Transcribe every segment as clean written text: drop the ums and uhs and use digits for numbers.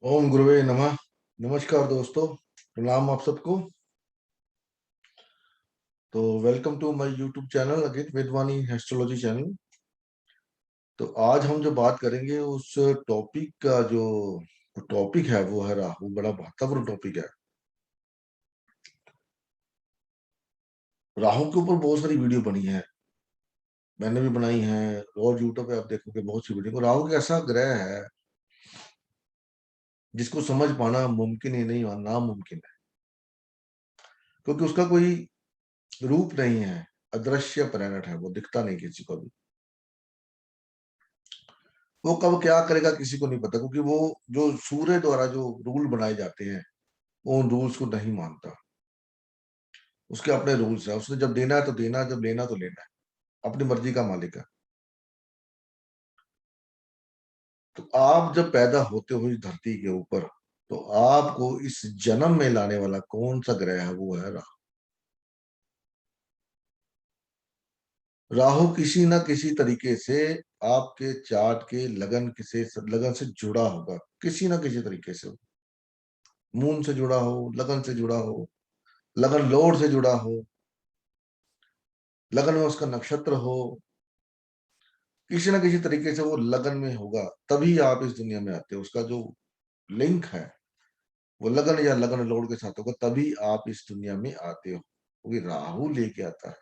ओम गुरुवे नमः। नमस्कार दोस्तों, प्रणाम आप सबको। तो welcome to my YouTube channel again, Vedvani astrology channel. तो आज हम जो बात करेंगे उस टॉपिक का जो टॉपिक है वो है राहु। बड़ा महत्वपूर्ण टॉपिक है। राहु के ऊपर बहुत सारी वीडियो बनी है, मैंने भी बनाई है, और यूट्यूब पे आप देखोगे बहुत सी वीडियो। राहु एक ऐसा ग्रह है जिसको समझ पाना मुमकिन ही नहीं, नामुमकिन है, क्योंकि उसका कोई रूप नहीं है। अदृश्य प्लैनेट है, वो दिखता नहीं किसी को भी। वो कब क्या करेगा किसी को नहीं पता, क्योंकि वो जो सूर्य द्वारा जो रूल बनाए जाते हैं वो उन रूल्स को नहीं मानता। उसके अपने रूल्स है, उसने जब देना है तो देना है, जब लेना तो लेना है। अपनी मर्जी का मालिक है। तो आप जब पैदा होते हो इस धरती के ऊपर, तो आपको इस जन्म में लाने वाला कौन सा ग्रह है? वो है राहु। राहु किसी ना किसी तरीके से आपके चार्ट के लगन से जुड़ा होगा, किसी ना किसी तरीके से। मून से जुड़ा हो, लगन से जुड़ा हो, लगन लॉर्ड से जुड़ा हो, लगन में उसका नक्षत्र हो, किसी ना किसी तरीके से वो लगन में होगा, तभी आप इस दुनिया में आते हो। उसका जो लिंक है वो लगन या लगन लॉर्ड के साथ होगा, तभी आप इस दुनिया में आते हो। क्योंकि राहु लेके आता है,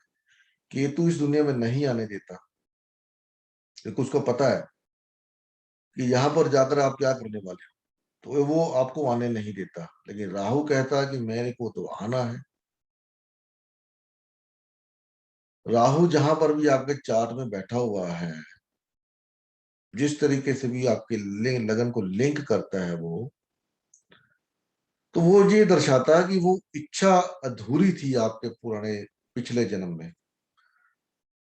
केतु इस दुनिया में नहीं आने देता, क्योंकि उसको पता है कि यहाँ पर जाकर आप क्या करने वाले हो, तो वो आपको आने नहीं देता। लेकिन राहु कहता है कि मेरे को तो आना है। राहु जहां पर भी आपके चार्ट में बैठा हुआ है, जिस तरीके से भी आपके लगन को लिंक करता है वो, तो वो ये दर्शाता है कि वो इच्छा अधूरी थी आपके पुराने पिछले जन्म में।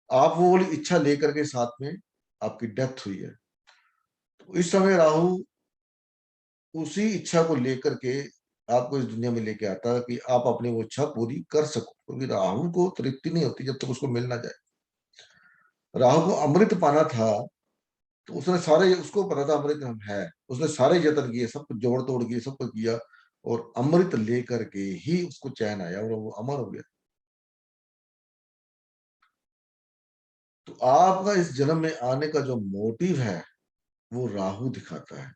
आप वो वाली इच्छा लेकर के साथ में आपकी डेथ हुई है। तो इस समय राहु उसी इच्छा को लेकर के आपको इस दुनिया में लेके आता है कि आप अपनी वो इच्छा पूरी कर सको, क्योंकि राहु को तृप्ति नहीं होती जब तक उसको मिल ना जाए। राहु को अमृत पाना था, तो उसने सारे, उसको पता था अमृत हम है, उसने सारे यत्न किए, सब कुछ जोड़ तोड़ किए, सब कुछ किया, और अमृत लेकर के ही उसको चैन आया और वो अमर हो गया। तो आपका इस जन्म में आने का जो मोटिव है वो राहु दिखाता है।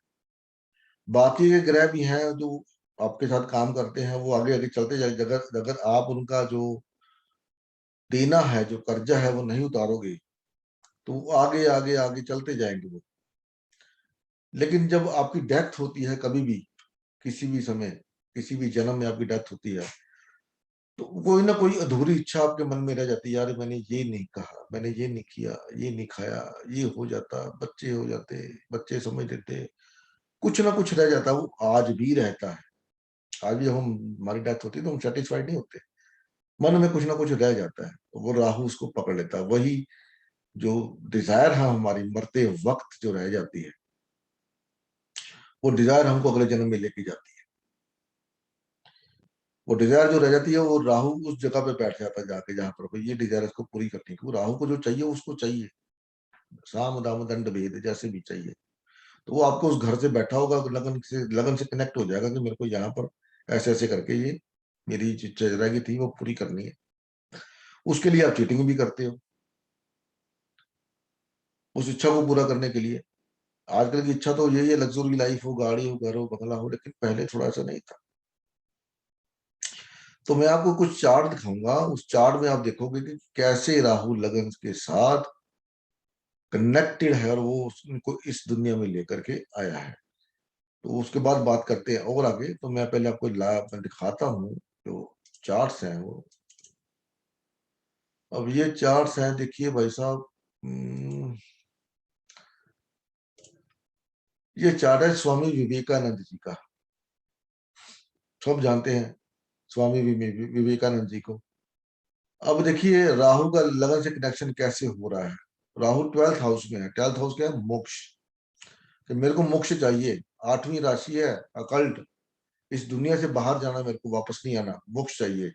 बाकी के ग्रह भी हैं जो आपके साथ काम करते हैं, वो आगे आगे चलते जाए। अगर अगर आप उनका जो देना है, जो कर्जा है, वो नहीं उतारोगे, तो वो आगे आगे आगे चलते जाएंगे वो। लेकिन जब आपकी डेथ होती है कभी भी, किसी भी समय, किसी भी जन्म में आपकी डेथ होती है, तो कोई ना कोई अधूरी इच्छा आपके मन में रह जाती है। यार मैंने ये नहीं कहा, मैंने ये नहीं किया, ये नहीं खाया, ये हो जाता, बच्चे हो जाते, बच्चे समझ लेते, कुछ ना कुछ रह जाता। वो आज भी रहता है। आज भी जब हम हमारी डेथ होती है तो हम सेटिस्फाइड नहीं होते, मन में कुछ ना कुछ रह जाता है। तो वो राहु उसको पकड़ लेता है। वही जो डिजायर है हमारी मरते वक्त जो रह जाती है, वो डिजायर हमको अगले जन्म में लेके जाती है। वो डिजायर जो रह जाती है, वो राहु उस जगह पे बैठ जाता है जाके, जहां पर भाई ये डिजायर इसको पूरी करनी है। वो राहु को जो चाहिए उसको चाहिए, साम दाम दंड भेद जैसे भी चाहिए। तो वो आपको उस घर से बैठा होगा, लगन से कनेक्ट हो जाएगा कि मेरे को यहाँ पर ऐसे ऐसे करके ये मेरी जो चरगी थी वो पूरी करनी है। उसके लिए आप चीटिंग भी करते हो, उस इच्छा को पूरा करने के लिए। आजकल की इच्छा तो यही है, लग्जरी लाइफ हो, गाड़ी हो, घर हो, बंगला हो, लेकिन पहले थोड़ा सा नहीं था। तो मैं आपको कुछ चार्ट दिखाऊंगा, उस चार्ट में आप देखोगे कि कैसे राहु लगन के साथ कनेक्टेड है और वो उनको इस दुनिया में लेकर के आया है। तो उसके बाद बात करते हैं और आगे। तो मैं पहले आपको मैं दिखाता हूँ जो चार्ट्स हैं वो। अब ये चार्ट्स हैं, देखिए भाई साहब। ये चार्ट है स्वामी विवेकानंद जी का। सब जानते हैं स्वामी विवेकानंद जी को। अब देखिए राहु का लगन से कनेक्शन कैसे हो रहा है। राहु 12th हाउस में है। 12th हाउस क्या है? मोक्ष। कि मेरे को मोक्ष चाहिए। 8वीं राशि है अकल्ट। इस दुनिया से बाहर जाना, मेरे को वापस नहीं आना, मोक्ष चाहिए।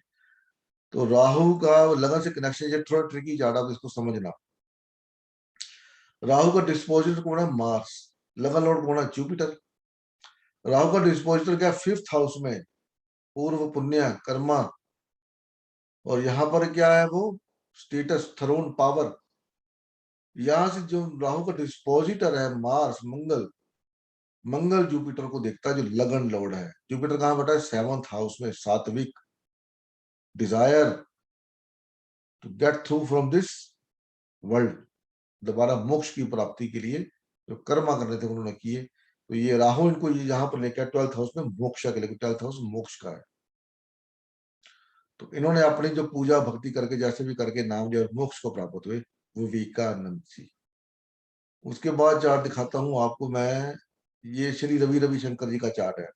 तो राहु का लगन से कनेक्शन ये थोड़ा ट्रिकी जाड़ा, आप इसको समझना। राहु का डिस्पोजर कौन है? मार्स। लगन लॉर्ड कौन है? जुपिटर। राहु का डिस्पोजिटर क्या, 5th हाउस में, पूर्व पुण्य कर्मा। और यहाँ पर क्या है वो, स्टेटस, थ्रोन, पावर। यहां से जो राहु का डिस्पोजिटर है मार्स, मंगल, मंगल जुपिटर को देखता है, जो लगन लॉर्ड है। जुपिटर कहाँ बैठा है, 7th हाउस में, सात्विक, desire to get through from this world, दोबारा मोक्ष की प्राप्ति के लिए जो कर्मा करने थे उन्होंने किए। तो ये राहु इनको यहाँ पर लेकर 12th हाउस में मोक्ष के लिए, 12th हाउस मोक्ष का है। तो इन्होंने अपनी जो पूजा भक्ति करके जैसे भी करके नाम लिया, मोक्ष को प्राप्त हुए, वो विवेकानंद जी। उसके बाद चार्ट दिखाता हूं आपको मैं, ये श्री रवि रविशंकर जी का चार्ट है।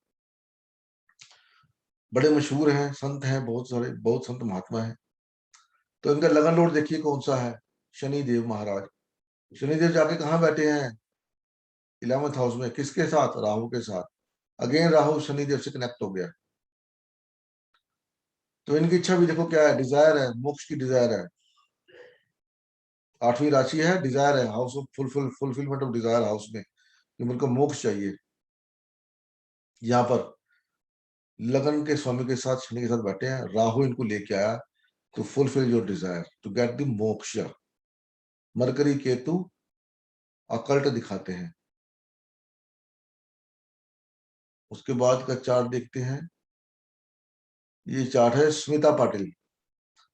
बड़े मशहूर हैं, संत हैं, बहुत सारे, बहुत संत महात्मा हैं। तो इनका लगन लॉर्ड देखिए कौन सा है, शनिदेव महाराज। शनिदेव जाके कहाँ बैठे हैं, 11th हाउस में, किसके साथ, राहु के साथ। अगेन राहु शनिदेव से कनेक्ट हो गया। तो इनकी इच्छा भी देखो क्या है, डिजायर है, मोक्ष की डिजायर है। 8वीं राशि है, डिजायर है, house of fulfilment of desire house में, कि उनको मोक्ष चाहिए। यहाँ पर लगन के स्वामी के साथ, शनि के साथ बैठे हैं, राहु इनको लेके आया to fulfill your desire, to get the moksha। Mercury Ketu occult दिखाते हैं। उसके बाद का चार्ट देखते हैं। ये चार्ट है स्मिता पाटिल,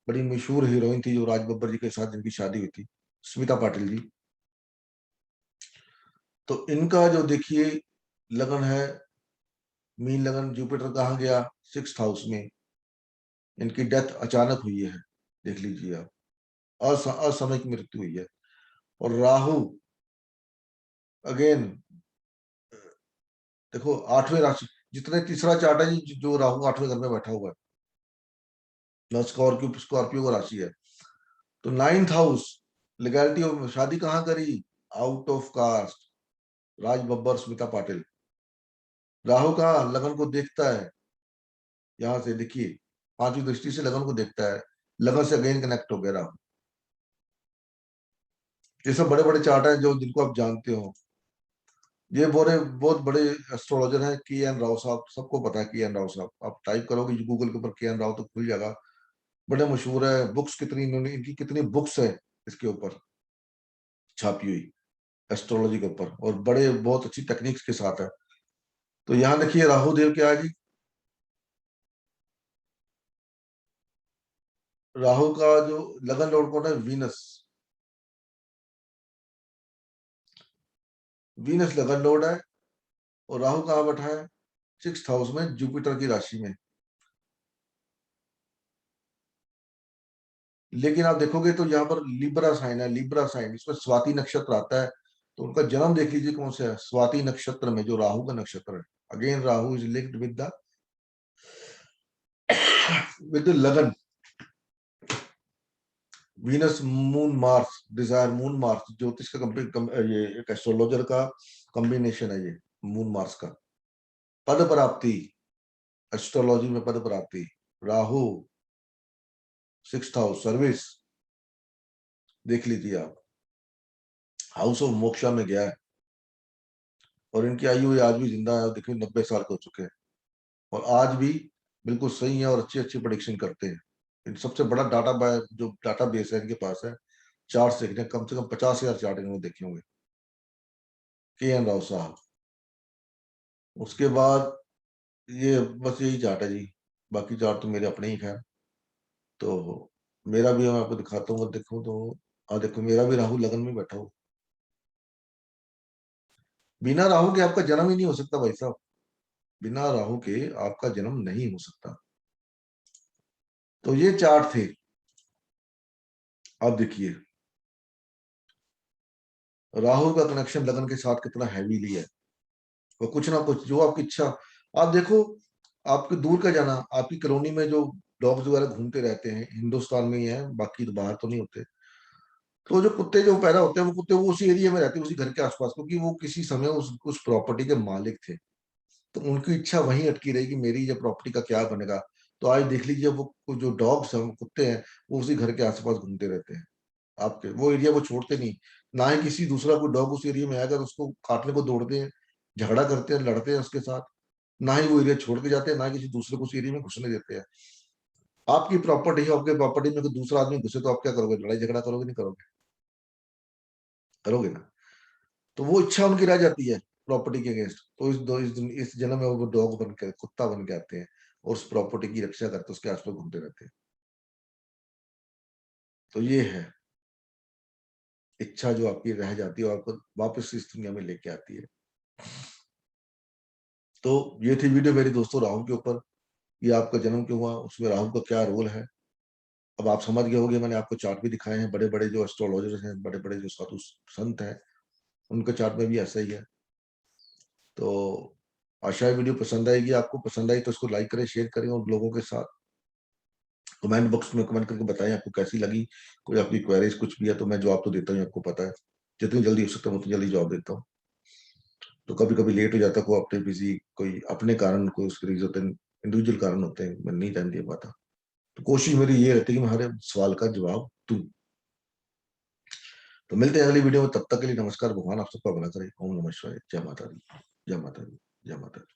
बड़ी मशहूर हीरोइन थी, जो राज बब्बर जी के साथ जिनकी शादी हुई थी, स्मिता पाटिल जी। तो इनका जो देखिए लगन है, मीन लगन, जुपिटर कहाँ गया, 6th हाउस में। इनकी डेथ अचानक हुई है, देख लीजिए आप, असामयिक मृत्यु हुई है। और राहु अगेन देखो 8वें राशि, जितने तीसरा चार्ट है जो राहु 8वें घर में बैठा हुआ है, स्कॉर्पियो, स्कॉर्पियो का राशि है। तो 9th हाउस, लीगैलिटी ऑफ, शादी कहाँ करी, out of cast, Raj Babbar, Smita Patil. Rahu का लगन को देखता है, यहां से देखिए 5वीं दृष्टि से लगन को देखता है, लगन से अगेन कनेक्ट हो गया राहु। ये सब बड़े बड़े चार्ट हैं जो, जिनको आप जानते हो। ये बहुत बड़े एस्ट्रोलॉजर हैं, के एन राव साहब, सबको पता है के एन राव साहब। आप टाइप करोगे गूगल के ऊपर के एन राव तो खुल जाएगा। बड़े मशहूर है, बुक्स कितनी इन्होंने, इनकी कितनी बुक्स है इसके ऊपर छापी हुई, एस्ट्रोलॉजी के ऊपर, और बड़े बहुत अच्छी टेक्निक्स के साथ है। तो यहाँ देखिए राहु देव क्या है जी, राहु का जो लगन लॉर्ड कौन है, वीनस। वीनस लगन लॉर्ड है, और राहु कहाँ बैठा है, 6th हाउस में, जुपिटर की राशि में। लेकिन आप देखोगे तो यहाँ पर लिब्रा साइन है, लिब्रा साइन, इसमें स्वाति नक्षत्र आता है। तो उनका जन्म देख लीजिए कौन सा है, स्वाति नक्षत्र में, जो राहु का नक्षत्र है। Again Rahu is linked with the lagan, Venus moon Mars, desire moon Mars, ज्योतिष का ये एक एस्ट्रोलॉजर का कॉम्बिनेशन है ये, मून मार्स का। पद प्राप्ति, एस्ट्रोलॉजी में पद प्राप्ति, राहु 6th हाउस, सर्विस, देख लीजिए आप, हाउस ऑफ मोक्षा में गया है। और इनकी आयु आज भी जिंदा है, देखिए 90 साल के हो चुके हैं, और आज भी बिल्कुल सही है, और अच्छी अच्छी प्रोडिक्शन करते हैं। इन सबसे बड़ा जो डाटा बेस है इनके पास है, चार्ट देखने, कम से कम 50,000 चार्ट इन्होंने देखे होंगे, के एन राव साहब। उसके बाद ये बस यही चार्ट है जी, बाकी चार्ट तो मेरे अपने ही है। तो मेरा भी मैं आपको दिखाता हूँ, देखो तो, देखो मेरा भी राहु लगन में बैठा हूँ। बिना राहु के आपका जन्म ही नहीं हो सकता भाई साहब, बिना राहु के आपका जन्म नहीं हो सकता। तो ये चार्ट थे। अब देखिए राहु का कनेक्शन लगन के साथ कितना हैवीली है, और कुछ ना कुछ जो आपकी इच्छा, आप देखो, आपके दूर का जाना, आपकी कॉलोनी में जो डॉग्स वगैरह घूमते रहते हैं, हिंदुस्तान में ही है, बाकी तो बाहर तो नहीं होते। तो जो कुत्ते जो पैदा होते हैं, वो कुत्ते वो उसी एरिया में रहते हैं, उसी घर के आसपास, क्योंकि वो किसी समय उस प्रॉपर्टी के मालिक थे। तो उनकी इच्छा वहीं अटकी रहेगी, मेरी ये प्रॉपर्टी का क्या बनेगा। तो आज देख लीजिए वो जो डॉग्स हैं, कुत्ते हैं, वो उसी घर के आसपास घूमते रहते हैं, आपके वो एरिया वो छोड़ते नहीं। ना ही किसी दूसरा कोई डॉग उस एरिया में आएगा तो उसको काटने को दौड़ते हैं, झगड़ा करते हैं, लड़ते हैं उसके साथ। ना ही वो एरिया छोड़ के जाते हैं, ना ही किसी दूसरे को उस एरिया में घुसने देते हैं। आपकी प्रॉपर्टी है, आपके प्रॉपर्टी में कोई दूसरा आदमी घुसे तो आप क्या करोगे? लड़ाई झगड़ा करोगे? नहीं करोगे? करोगे ना। तो वो इच्छा उनकी रह जाती है प्रॉपर्टी के अगेंस्ट, तो इस जन्म में वो डॉग बन के, कुत्ता बन के आते हैं और उस प्रॉपर्टी की रक्षा करते, उसके आसपास घूमते रहते हैं। तो ये है इच्छा जो आपकी रह जाती है और आपको वापस इस दुनिया में लेके आती है। तो ये थी वीडियो मेरी दोस्तों राहु के ऊपर, ये आपका जन्म क्यों हुआ, उसमें राहु का क्या रोल है। अब आप समझ गए होंगे, मैंने आपको चार्ट भी दिखाए हैं, बड़े बड़े जो एस्ट्रोलॉजर्स हैं, बड़े बड़े जो साधु संत हैं, उनके चार्ट में भी ऐसा ही है। तो आशा है वीडियो पसंद आएगी। आपको पसंद आई तो इसको लाइक करें, शेयर करें और लोगों के साथ कमेंट बॉक्स में कमेंट करके बताएं आपको कैसी लगी। कोई आपकी क्वेरीज कुछ भी है तो मैं जवाब तो देता हूँ, आपको पता है, जितनी जल्दी हो सकता है उतनी जल्दी जवाब देता हूँ। तो कभी कभी लेट हो जाता है, कोई अपने बिजी, कोई अपने कारण, कोई उसके रीजन होते हैं, इंडिविजुअल कारण होते हैं, मैं नहीं टाइम दे पाता। तो कोशिश मेरी ये रहती है कि मैं हर सवाल का जवाब दूं। तो मिलते हैं अगली वीडियो में, तब तक के लिए नमस्कार। भगवान आप सबका भला करे। ओम नमः शिवाय। जय माता दी, जय माता दी, जय माता दी।